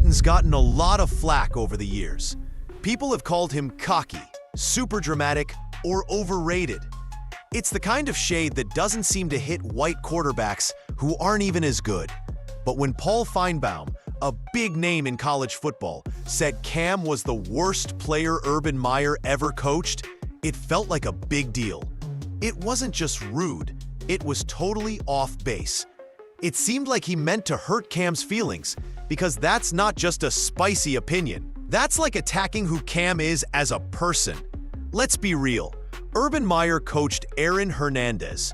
Newton's gotten a lot of flack over the years. People have called him cocky, super dramatic, or overrated. It's the kind of shade that doesn't seem to hit white quarterbacks who aren't even as good. But when Paul Finebaum, a big name in college football, said Cam was the worst player Urban Meyer ever coached, it felt like a big deal. It wasn't just rude, it was totally off base. It seemed like he meant to hurt Cam's feelings, because that's not just a spicy opinion. That's like attacking who Cam is as a person. Let's be real. Urban Meyer coached Aaron Hernandez.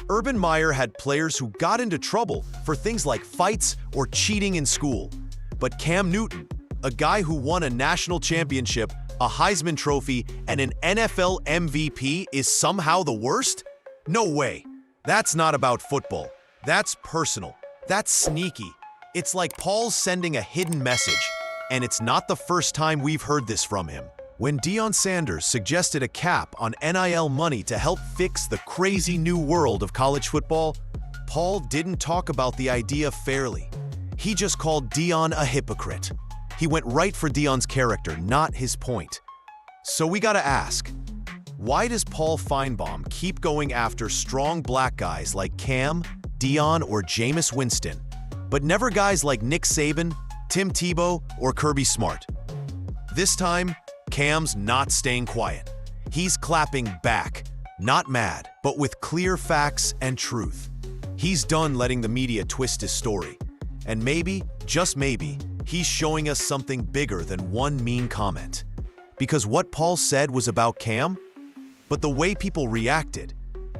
Urban Meyer had players who got into trouble for things like fights or cheating in school. But Cam Newton, a guy who won a national championship, a Heisman Trophy, and an NFL MVP, is somehow the worst? No way. That's not about football. That's personal. That's sneaky. It's like Paul's sending a hidden message, and it's not the first time we've heard this from him. When Deion Sanders suggested a cap on NIL money to help fix the crazy new world of college football, Paul didn't talk about the idea fairly. He just called Deion a hypocrite. He went right for Deion's character, not his point. So we gotta ask, why does Paul Finebaum keep going after strong black guys like Cam, Deion, or Jameis Winston, but never guys like Nick Saban, Tim Tebow, or Kirby Smart? This time, Cam's not staying quiet. He's clapping back, not mad, but with clear facts and truth. He's done letting the media twist his story. And maybe, just maybe, he's showing us something bigger than one mean comment. Because what Paul said was about Cam, but the way people reacted,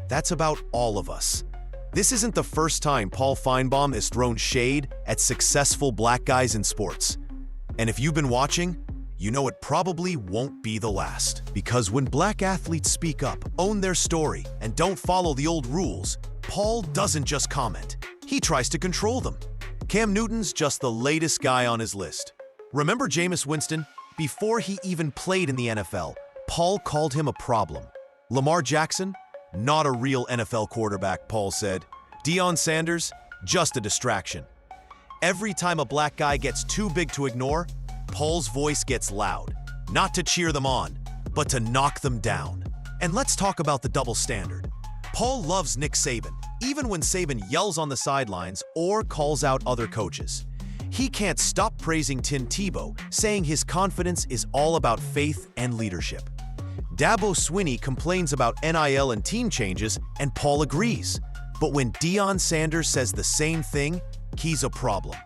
that's about all of us. This isn't the first time Paul Finebaum has thrown shade at successful black guys in sports. And if you've been watching, you know it probably won't be the last. Because when black athletes speak up, own their story, and don't follow the old rules, Paul doesn't just comment. He tries to control them. Cam Newton's just the latest guy on his list. Remember Jameis Winston? Before he even played in the NFL, Paul called him a problem. Lamar Jackson? Not a real NFL quarterback, Paul said. Deion Sanders? Just a distraction. Every time a black guy gets too big to ignore, Paul's voice gets loud, not to cheer them on, but to knock them down. And let's talk about the double standard. Paul loves Nick Saban, even when Saban yells on the sidelines or calls out other coaches. He can't stop praising Tim Tebow, saying his confidence is all about faith and leadership. Dabo Swinney complains about NIL and team changes, and Paul agrees. But when Deion Sanders says the same thing, he's a problem.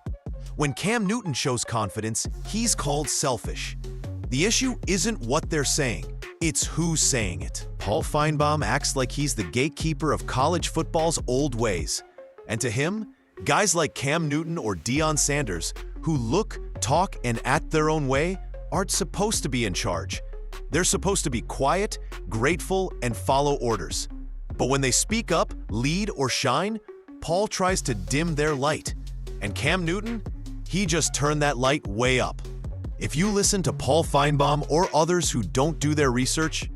When Cam Newton shows confidence, he's called selfish. The issue isn't what they're saying, it's who's saying it. Paul Finebaum acts like he's the gatekeeper of college football's old ways. And to him, guys like Cam Newton or Deion Sanders, who look, talk, and act their own way, aren't supposed to be in charge. They're supposed to be quiet, grateful, and follow orders. But when they speak up, lead, or shine, Paul tries to dim their light. And Cam Newton? He just turned that light way up. If you listen to Paul Finebaum or others who don't do their research,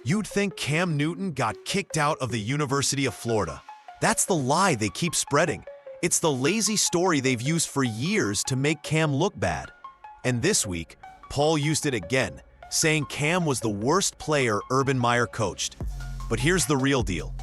you'd think Cam Newton got kicked out of the University of Florida. That's the lie they keep spreading. It's the lazy story they've used for years to make Cam look bad. And this week, Paul used it again, saying Cam was the worst player Urban Meyer coached. But here's the real deal.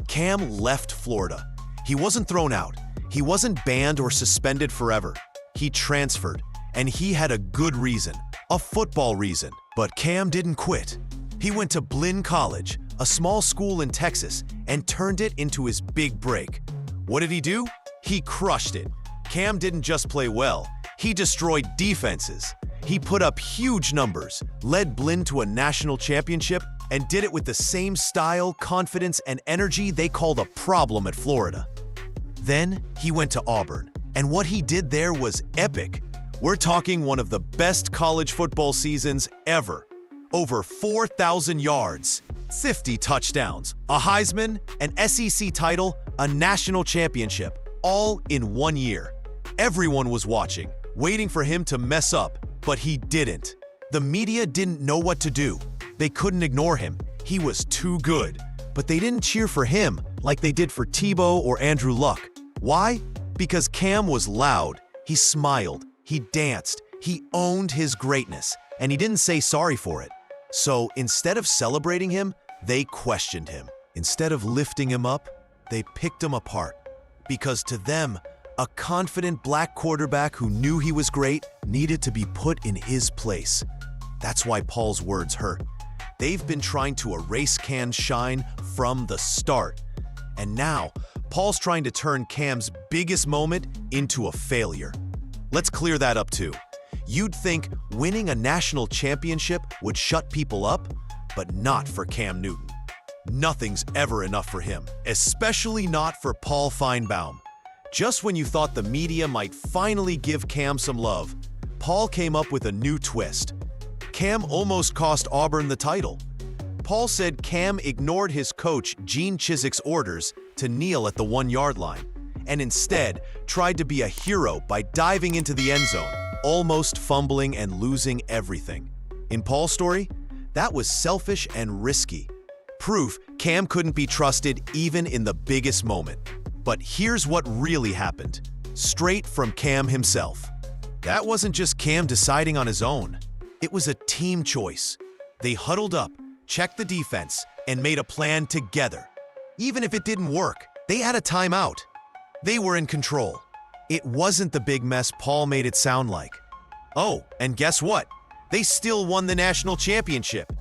Cam left Florida. He wasn't thrown out. He wasn't banned or suspended forever. He transferred, and he had a good reason, a football reason. But Cam didn't quit. He went to Blinn College, a small school in Texas, and turned it into his big break. What did he do? He crushed it. Cam didn't just play well, he destroyed defenses. He put up huge numbers, led Blinn to a national championship, and did it with the same style, confidence, and energy they called a problem at Florida. Then he went to Auburn, and what he did there was epic. We're talking one of the best college football seasons ever. Over 4,000 yards, 50 touchdowns, a Heisman, an SEC title, a national championship, all in 1 year. Everyone was watching, waiting for him to mess up, but he didn't. The media didn't know what to do. They couldn't ignore him. He was too good. But they didn't cheer for him like they did for Tebow or Andrew Luck. Why? Because Cam was loud, he smiled, He danced, he owned his greatness, and he didn't say sorry for it. So instead of celebrating him, they questioned him. Instead of lifting him up, they picked him apart. Because to them, a confident black quarterback who knew he was great needed to be put in his place. That's why Paul's words hurt. They've been trying to erase Cam's shine from the start. And now, Paul's trying to turn Cam's biggest moment into a failure. Let's clear that up too. You'd think winning a national championship would shut people up, but not for Cam Newton. Nothing's ever enough for him, especially not for Paul Finebaum. Just when you thought the media might finally give Cam some love, Paul came up with a new twist. Cam almost cost Auburn the title. Paul said Cam ignored his coach Gene Chizik's orders to kneel at the 1-yard line, and instead tried to be a hero by diving into the end zone, almost fumbling and losing everything. In Paul's story, that was selfish and risky. Proof Cam couldn't be trusted even in the biggest moment. But here's what really happened, straight from Cam himself. That wasn't just Cam deciding on his own. It was a team choice. They huddled up, checked the defense, and made a plan together. Even if it didn't work, they had a timeout. They were in control. It wasn't the big mess Paul made it sound like. Oh, and guess what? They still won the national championship.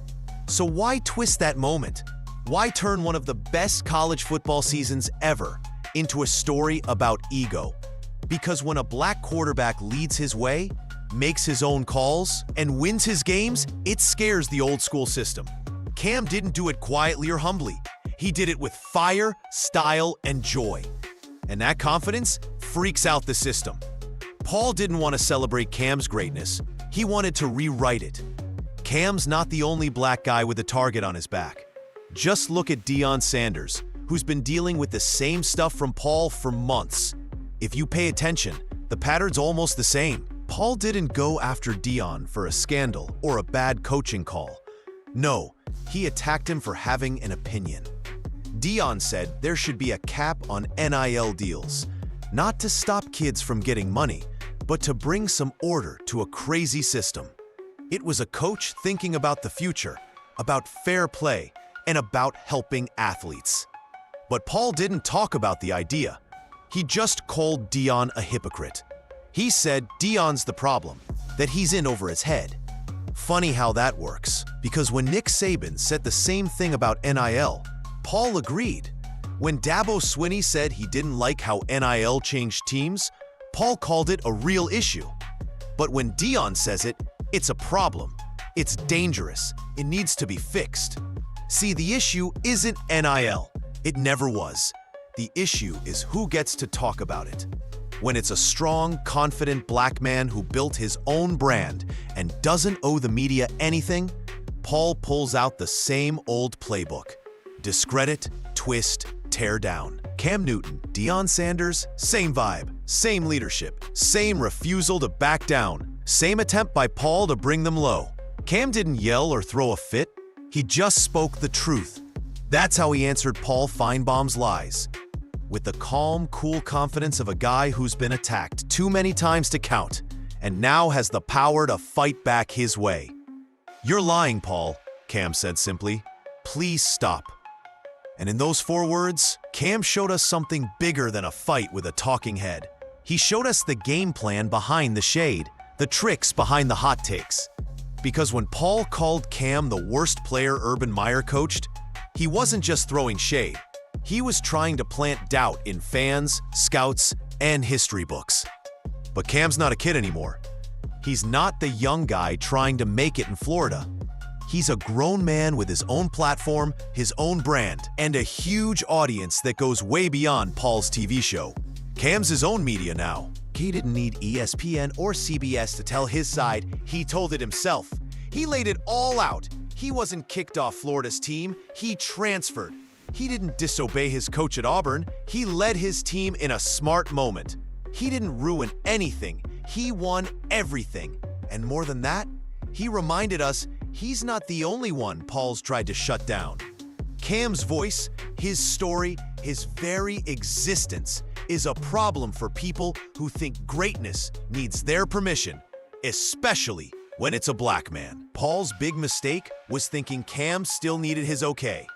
So why twist that moment? Why turn one of the best college football seasons ever into a story about ego? Because when a black quarterback leads his way, makes his own calls, and wins his games, it scares the old school system. Cam didn't do it quietly or humbly. He did it with fire, style, and joy. And that confidence freaks out the system. Paul didn't want to celebrate Cam's greatness. He wanted to rewrite it. Cam's not the only black guy with a target on his back. Just look at Deion Sanders, who's been dealing with the same stuff from Paul for months. If you pay attention, the pattern's almost the same. Paul didn't go after Deion for a scandal or a bad coaching call. No, he attacked him for having an opinion. Deion said there should be a cap on NIL deals, not to stop kids from getting money, but to bring some order to a crazy system. It was a coach thinking about the future, about fair play, and about helping athletes. But Paul didn't talk about the idea. He just called Deion a hypocrite. He said Deion's the problem, that he's in over his head. Funny how that works, because when Nick Saban said the same thing about NIL, Paul agreed. When Dabo Swinney said he didn't like how NIL changed teams, Paul called it a real issue. But when Deion says it, it's a problem. It's dangerous. It needs to be fixed. See, the issue isn't NIL. It never was. The issue is who gets to talk about it. When it's a strong, confident black man who built his own brand and doesn't owe the media anything, Paul pulls out the same old playbook. Discredit, twist, tear down. Cam Newton, Deion Sanders, same vibe, same leadership, same refusal to back down, same attempt by Paul to bring them low. Cam didn't yell or throw a fit. He just spoke the truth. That's how he answered Paul Finebaum's lies. With the calm, cool confidence of a guy who's been attacked too many times to count, and now has the power to fight back his way. "You're lying, Paul," Cam said simply. "Please stop." And in those 4 words, Cam showed us something bigger than a fight with a talking head. He showed us the game plan behind the shade, the tricks behind the hot takes. Because when Paul called Cam the worst player Urban Meyer coached, he wasn't just throwing shade. He was trying to plant doubt in fans, scouts, and history books. But Cam's not a kid anymore. He's not the young guy trying to make it in Florida. He's a grown man with his own platform, his own brand, and a huge audience that goes way beyond Paul's TV show. Cam's his own media now. He didn't need ESPN or CBS to tell his side. He told it himself. He laid it all out. He wasn't kicked off Florida's team. He transferred. He didn't disobey his coach at Auburn. He led his team in a smart moment. He didn't ruin anything. He won everything. And more than that, he reminded us he's not the only one Paul's tried to shut down. Cam's voice, his story, his very existence is a problem for people who think greatness needs their permission, especially when it's a black man. Paul's big mistake was thinking Cam still needed his okay.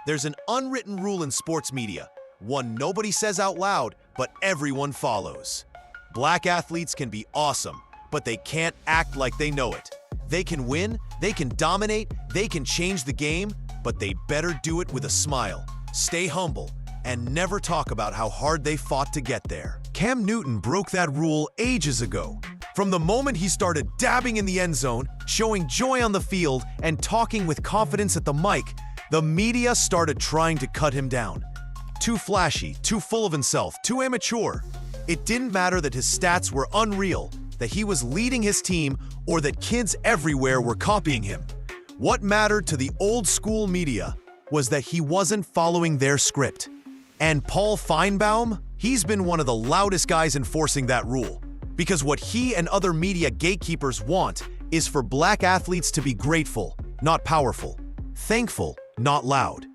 There's an unwritten rule in sports media, one nobody says out loud, but everyone follows. Black athletes can be awesome, but they can't act like they know it. They can win, they can dominate, they can change the game, but they better do it with a smile, stay humble, and never talk about how hard they fought to get there. Cam Newton broke that rule ages ago. From the moment he started dabbing in the end zone, showing joy on the field, and talking with confidence at the mic, the media started trying to cut him down. Too flashy, too full of himself, too immature. It didn't matter that his stats were unreal, that he was leading his team, or that kids everywhere were copying him. What mattered to the old school media was that he wasn't following their script. And Paul Finebaum, he's been one of the loudest guys enforcing that rule. Because what he and other media gatekeepers want is for black athletes to be grateful, not powerful, thankful, not loud.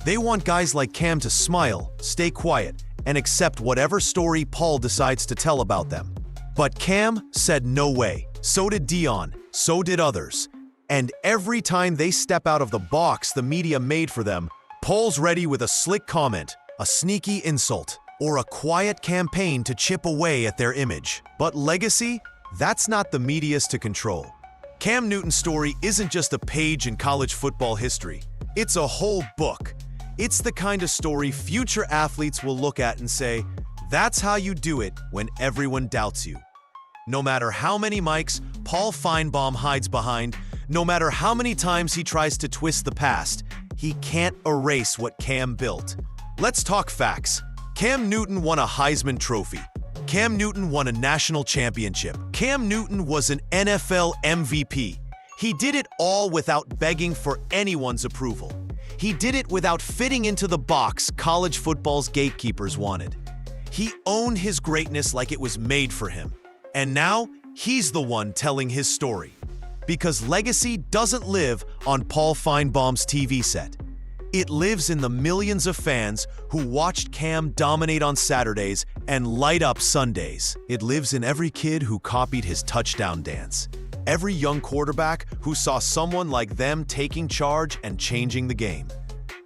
They want guys like Cam to smile, stay quiet, and accept whatever story Paul decides to tell about them. But Cam said no way. So did Deion, so did others. And every time they step out of the box the media made for them, Paul's ready with a slick comment, a sneaky insult, or a quiet campaign to chip away at their image. But legacy? That's not the media's to control. Cam Newton's story isn't just a page in college football history. It's a whole book. It's the kind of story future athletes will look at and say, that's how you do it when everyone doubts you. No matter how many mics Paul Finebaum hides behind, no matter how many times he tries to twist the past, he can't erase what Cam built. Let's talk facts. Cam Newton won a Heisman Trophy. Cam Newton won a national championship. Cam Newton was an NFL MVP. He did it all without begging for anyone's approval. He did it without fitting into the box college football's gatekeepers wanted. He owned his greatness like it was made for him. And now, he's the one telling his story. Because legacy doesn't live on Paul Finebaum's TV set. It lives in the millions of fans who watched Cam dominate on Saturdays and light up Sundays. It lives in every kid who copied his touchdown dance. Every young quarterback who saw someone like them taking charge and changing the game.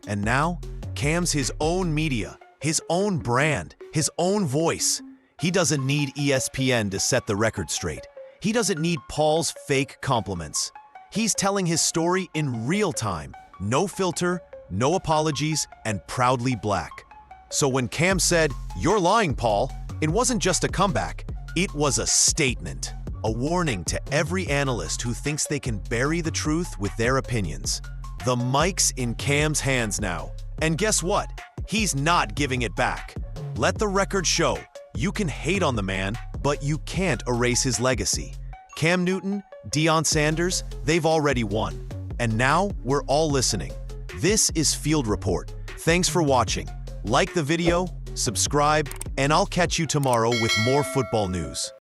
And now, Cam's his own media, his own brand, his own voice. He doesn't need ESPN to set the record straight. He doesn't need Paul's fake compliments. He's telling his story in real time, no filter, no apologies, and proudly black. So when Cam said, "You're lying, Paul," it wasn't just a comeback, it was a statement. A warning to every analyst who thinks they can bury the truth with their opinions. The mic's in Cam's hands now. And guess what? He's not giving it back. Let the record show. You can hate on the man, but you can't erase his legacy. Cam Newton, Deion Sanders, they've already won. And now we're all listening. This is Field Report. Thanks for watching. Like the video, subscribe, and I'll catch you tomorrow with more football news.